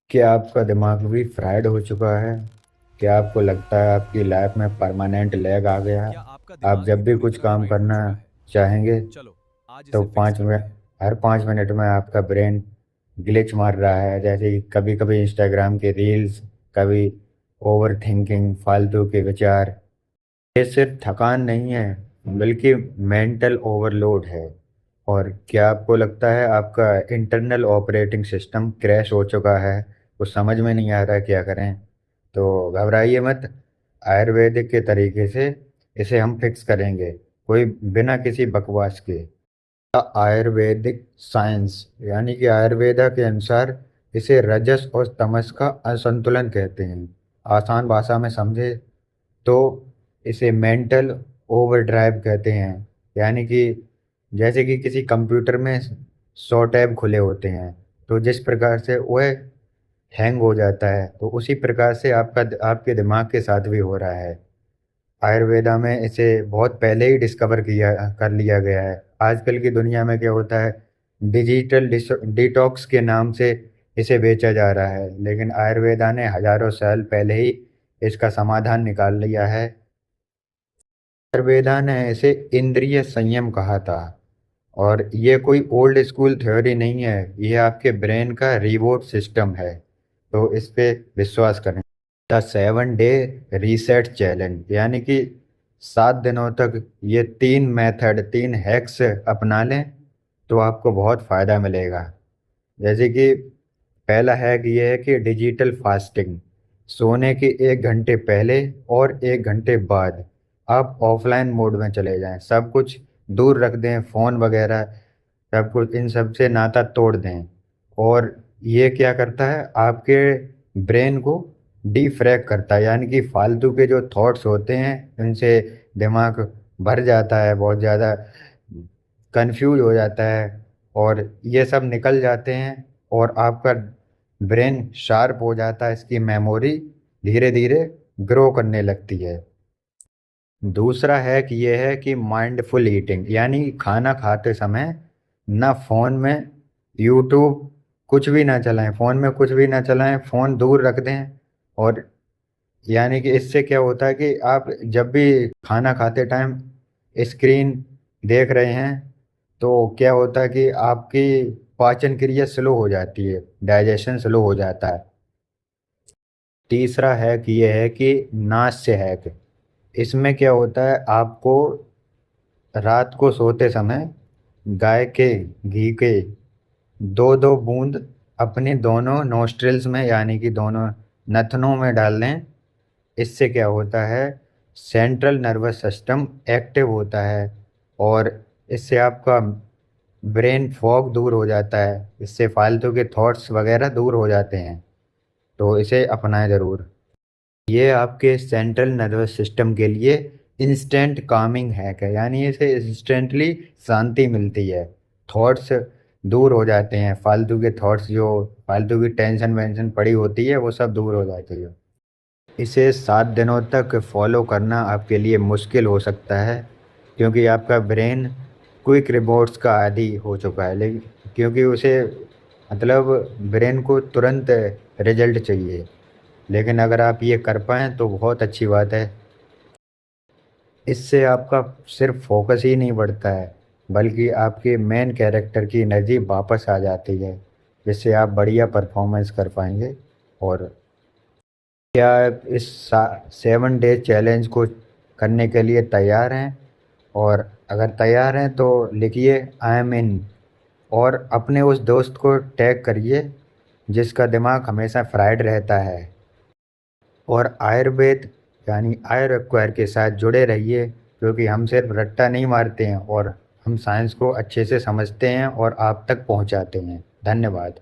क्या आपका दिमाग भी फ्राइड हो चुका है? क्या आपको लगता है आपकी लाइफ में परमानेंट लैग आ गया है? क्या आपका आप दिमाग भी जब भी पूरी कुछ तरह काम फ्राइड हो करना चुका है? चाहेंगे चलो, आज तो इसे फिक्स 5 मिनट, करते हैं। हर 5 मिनट में आपका ब्रेन ग्लिच मार रहा है। जैसे कि कभी कभी इंस्टाग्राम के रील्स, कभी ओवर थिंकिंग, फालतू के विचार। ये सिर्फ थकान नहीं है, बल्कि मेंटल ओवरलोड है। और क्या आपको लगता है आपका इंटरनल ऑपरेटिंग सिस्टम क्रैश हो चुका है? कुछ समझ में नहीं आ रहा है क्या करें? तो घबराइए मत, आयुर्वेदिक के तरीके से इसे हम फिक्स करेंगे, कोई बिना किसी बकवास के। आयुर्वेदिक साइंस यानी कि आयुर्वेदा के अनुसार इसे रजस और तमस का असंतुलन कहते हैं। आसान भाषा में समझे तो इसे मेंटल ओवरड्राइव कहते हैं। यानी कि जैसे कि किसी कंप्यूटर में 100 टैब खुले होते हैं, तो जिस प्रकार से वह हैंग हो जाता है, तो उसी प्रकार से आपके दिमाग के साथ भी हो रहा है। आयुर्वेदा में इसे बहुत पहले ही डिस्कवर किया कर लिया गया है। आजकल की दुनिया में क्या होता है, डिजिटल डिटॉक्स के नाम से इसे बेचा जा रहा है, लेकिन आयुर्वेदा ने हजारों साल पहले ही इसका समाधान निकाल लिया है। आयुर्वेदा ने इसे इंद्रिय संयम कहा था। और ये कोई ओल्ड स्कूल थ्योरी नहीं है, ये आपके ब्रेन का रिवॉर्ड सिस्टम है। तो इस पे विश्वास करें। द 7 डे रीसेट चैलेंज यानी कि 7 दिनों तक ये 3 मेथड, 3 हैक्स अपना लें तो आपको बहुत फ़ायदा मिलेगा। जैसे कि पहला हैक ये है कि डिजिटल फास्टिंग। सोने के 1 घंटे पहले और 1 घंटे बाद आप ऑफलाइन मोड में चले जाएं, सब कुछ दूर रख दें, फ़ोन वगैरह सब कुछ, इन सब से नाता तोड़ दें। और ये क्या करता है, आपके ब्रेन को डीफ्रैग करता है, यानी कि फालतू के जो थॉट्स होते हैं उनसे दिमाग भर जाता है, बहुत ज़्यादा कंफ्यूज हो जाता है, और ये सब निकल जाते हैं और आपका ब्रेन शार्प हो जाता है, इसकी मेमोरी धीरे धीरे ग्रो करने लगती है। दूसरा हैक ये है कि माइंडफुल ईटिंग, यानी खाना खाते समय ना फ़ोन में यूट्यूब कुछ भी ना चलाएं, फ़ोन में कुछ भी ना चलाएं, फ़ोन दूर रख दें। और यानी कि इससे क्या होता है कि आप जब भी खाना खाते टाइम स्क्रीन देख रहे हैं, तो क्या होता है कि आपकी पाचन क्रिया स्लो हो जाती है, डाइजेशन स्लो हो जाता है। तीसरा हैक ये है कि नाश्ते हैक। इसमें क्या होता है, आपको रात को सोते समय गाय के घी के 2-2 बूंद अपने दोनों नोस्ट्रिल्स में, यानी कि दोनों नथनों में डाल लें। इससे क्या होता है, सेंट्रल नर्वस सिस्टम एक्टिव होता है, और इससे आपका ब्रेन फॉग दूर हो जाता है, इससे फालतू के थॉट्स वगैरह दूर हो जाते हैं। तो इसे अपनाएं ज़रूर। ये आपके सेंट्रल नर्वस सिस्टम के लिए इंस्टेंट कामिंग हैक है, यानी इसे इंस्टेंटली शांति मिलती है। थॉट्स दूर हो जाते हैं, फालतू के थॉट्स, जो फालतू की टेंशन वेंशन पड़ी होती है वो सब दूर हो जाती है। इसे 7 दिनों तक फॉलो करना आपके लिए मुश्किल हो सकता है, क्योंकि आपका ब्रेन क्विक रिवॉर्ड्स का आदी हो चुका है, लेकिन क्योंकि उसे मतलब ब्रेन को तुरंत रिजल्ट चाहिए। लेकिन अगर आप ये कर पाएँ तो बहुत अच्छी बात है। इससे आपका सिर्फ फोकस ही नहीं बढ़ता है, बल्कि आपके मेन कैरेक्टर की एनर्जी वापस आ जाती है, जिससे आप बढ़िया परफॉर्मेंस कर पाएंगे। और क्या आप इस 7 डे चैलेंज को करने के लिए तैयार हैं? और अगर तैयार हैं तो लिखिए आई एम इन, और अपने उस दोस्त को टैग करिए जिसका दिमाग हमेशा फ्राइड रहता है। और आयुर्वेद यानी आयुर्वेद के साथ जुड़े रहिए, क्योंकि हम सिर्फ रट्टा नहीं मारते हैं, और हम साइंस को अच्छे से समझते हैं और आप तक पहुंचाते हैं। धन्यवाद।